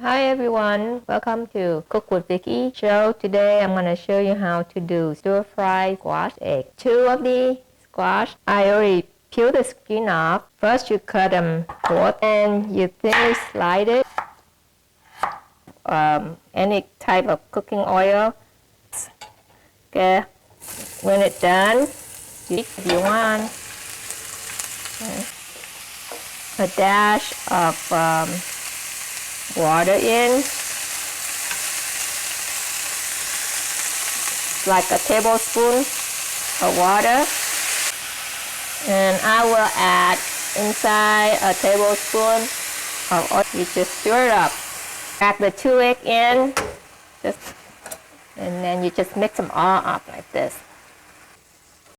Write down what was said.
Hi everyone, welcome to Cook with Vicky show. Today I'm going to show you how to do stir-fried squash egg. Two of the squash, I already peeled the skin off. First you cut them short and you thinly slice it. Any type of cooking oil. Okay, when it's done, if you want a dash of water in, like a tablespoon of water, and I will add inside a tablespoon of oil. You just stir it up. Add the 2 eggs in, and then you just mix them all up like this.